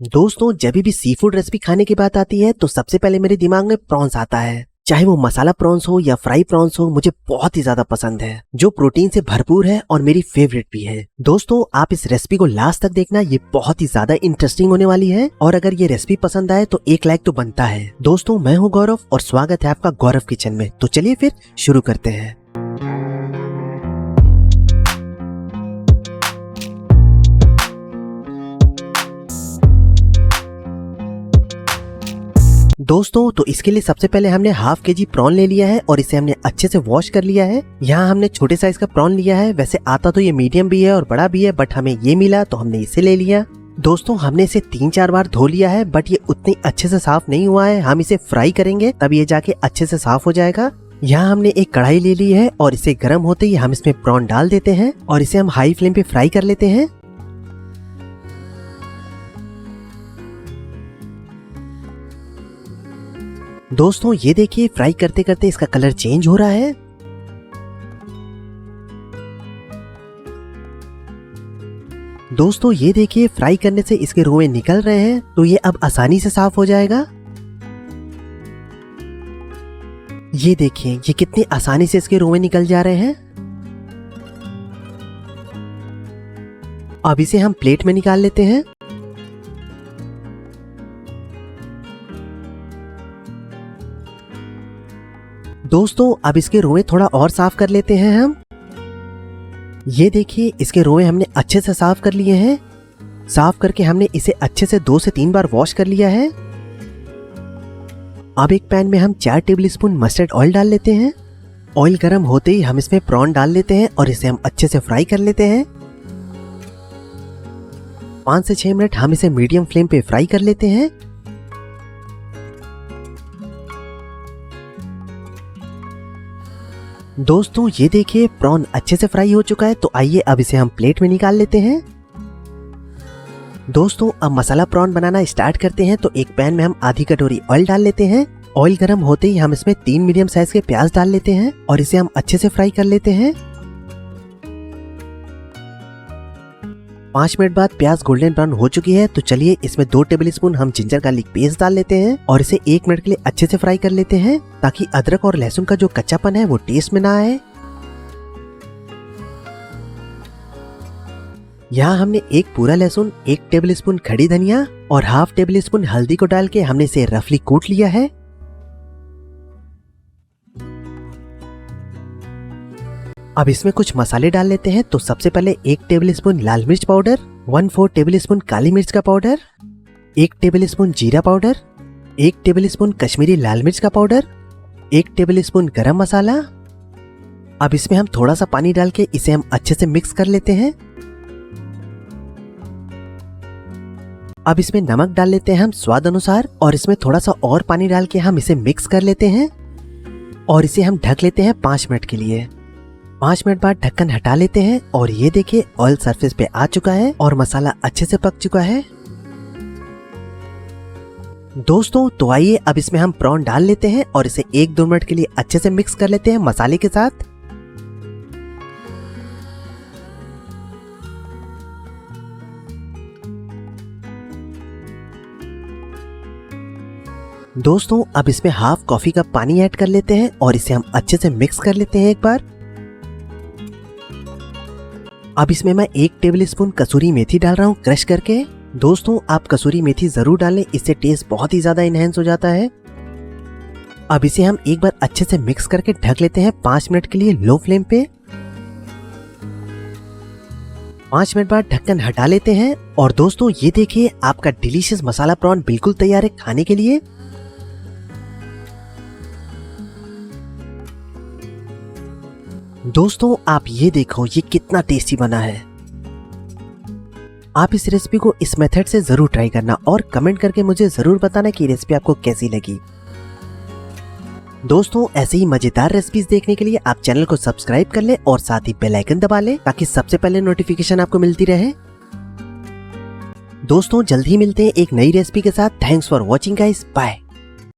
दोस्तों, जब भी सी फूड रेसिपी खाने की बात आती है तो सबसे पहले मेरे दिमाग में प्रॉन्स आता है। चाहे वो मसाला प्रॉन्स हो या फ्राई प्रॉन्स हो, मुझे बहुत ही ज्यादा पसंद है, जो प्रोटीन से भरपूर है और मेरी फेवरेट भी है। दोस्तों, आप इस रेसिपी को लास्ट तक देखना, ये बहुत ही ज्यादा इंटरेस्टिंग होने वाली है। और अगर ये रेसिपी पसंद आए तो एक लाइक तो बनता है। दोस्तों, मैं हूँ गौरव और स्वागत है आपका गौरव किचन में। तो चलिए फिर शुरू करते हैं। दोस्तों, तो इसके लिए सबसे पहले हमने हाफ केजी प्रॉन ले लिया है और इसे हमने अच्छे से वॉश कर लिया है। यहाँ हमने छोटे साइज का प्रॉन लिया है। वैसे आता तो ये मीडियम भी है और बड़ा भी है, बट हमें ये मिला तो हमने इसे ले लिया। दोस्तों, हमने इसे 3-4 बार धो लिया है, बट ये उतनी अच्छे से साफ नहीं हुआ है। हम इसे फ्राई करेंगे तब ये जाके अच्छे से साफ हो जाएगा। यहाँ हमने एक कढ़ाई ले ली है और इसे गर्म होते ही हम इसमें प्रॉन डाल देते हैं और इसे हम हाई फ्लेम पे फ्राई कर लेते हैं। दोस्तों, ये देखिए, फ्राई करते करते इसका कलर चेंज हो रहा है। दोस्तों, ये देखिए, फ्राई करने से इसके रोए निकल रहे हैं, तो ये अब आसानी से साफ हो जाएगा। ये देखिए, ये कितनी आसानी से इसके रोए निकल जा रहे हैं। अब इसे हम प्लेट में निकाल लेते हैं। दोस्तों, अब इसके रोए थोड़ा और साफ कर लेते हैं हम। ये देखिए, इसके रोए हमने अच्छे से साफ कर लिए हैं। साफ करके हमने इसे अच्छे से 2 से 3 बार वॉश कर लिया है। अब एक पैन में हम 4 टेबलस्पून मस्टर्ड ऑयल डाल लेते हैं। ऑयल गर्म होते ही हम इसमें प्रॉन डाल लेते हैं और इसे हम अच्छे से फ्राई कर लेते हैं। 5 से 6 मिनट हम इसे मीडियम फ्लेम पे फ्राई कर लेते हैं। दोस्तों, ये देखिए, प्रॉन अच्छे से फ्राई हो चुका है, तो आइए अब इसे हम प्लेट में निकाल लेते हैं। दोस्तों, अब मसाला प्रॉन बनाना स्टार्ट करते हैं। तो एक पैन में हम आधी कटोरी ऑयल डाल लेते हैं। ऑयल गर्म होते ही हम इसमें 3 मीडियम साइज के प्याज डाल लेते हैं और इसे हम अच्छे से फ्राई कर लेते हैं। 5 मिनट बाद प्याज गोल्डन ब्राउन हो चुकी है, तो चलिए इसमें 2 टेबलस्पून हम जिंजर गार्लिक पेस्ट डाल लेते हैं और इसे 1 मिनट के लिए अच्छे से फ्राई कर लेते हैं, ताकि अदरक और लहसुन का जो कच्चापन है वो टेस्ट में ना आए। यहाँ हमने एक पूरा लहसुन, 1 टेबलस्पून खड़ी धनिया और हाफ टेबलस्पून हल्दी को डाल के हमने इसे रफली कूट लिया है। अब इसमें कुछ मसाले डाल लेते हैं। तो सबसे पहले 1 टेबलस्पून लाल मिर्च पाउडर, 1/4 टेबलस्पून काली मिर्च का पाउडर, 1 टेबलस्पून जीरा पाउडर, 1 टेबलस्पून कश्मीरी लाल मिर्च का पाउडर, 1 टेबलस्पून गरम मसाला। अब इसमें हम थोड़ा सा पानी डाल के इसे हम अच्छे से मिक्स कर लेते हैं। अब इसमें नमक डाल लेते हैं हम स्वाद अनुसार और इसमें थोड़ा सा और पानी डाल के हम इसे मिक्स कर लेते हैं और इसे हम ढक लेते हैं 5 मिनट के लिए। 5 मिनट बाद ढक्कन हटा लेते हैं और ये देखिए, ऑयल सरफेस पे आ चुका है और मसाला अच्छे से पक चुका है। दोस्तों, तो आइए अब इसमें हम प्रॉन डाल लेते हैं और इसे 1-2 मिनट के लिए अच्छे से मिक्स कर लेते हैं मसाले के साथ। दोस्तों, अब इसमें हाफ कॉफी कप पानी ऐड कर लेते हैं और इसे हम अच्छे से मिक्स कर लेते हैं एक बार। अब इसमें मैं 1 टेबलस्पून कसूरी मेथी डाल रहा हूँ क्रश करके। दोस्तों, आप कसूरी मेथी जरूर डालें, इससे टेस्ट बहुत ही ज्यादा इनहेंस हो जाता है। अब इसे हम एक बार अच्छे से मिक्स करके ढक लेते हैं 5 मिनट के लिए लो फ्लेम पे। 5 मिनट बाद ढक्कन हटा लेते हैं और दोस्तों, ये देखिए, आपका डिलीशियस मसाला प्रॉन बिल्कुल तैयार है खाने के लिए। दोस्तों, आप ये देखो, ये कितना टेस्टी बना है। आप इस रेसिपी को इस मेथड से जरूर ट्राई करना और कमेंट करके मुझे जरूर बताना कि रेसिपी आपको कैसी लगी। दोस्तों, ऐसे ही मजेदार रेसिपीज देखने के लिए आप चैनल को सब्सक्राइब कर लें और साथ ही बेल आइकन दबा लें, ताकि सबसे पहले नोटिफिकेशन आपको मिलती रहे। दोस्तों, जल्द ही मिलते हैं एक नई रेसिपी के साथ। Thanks for watching guys, bye.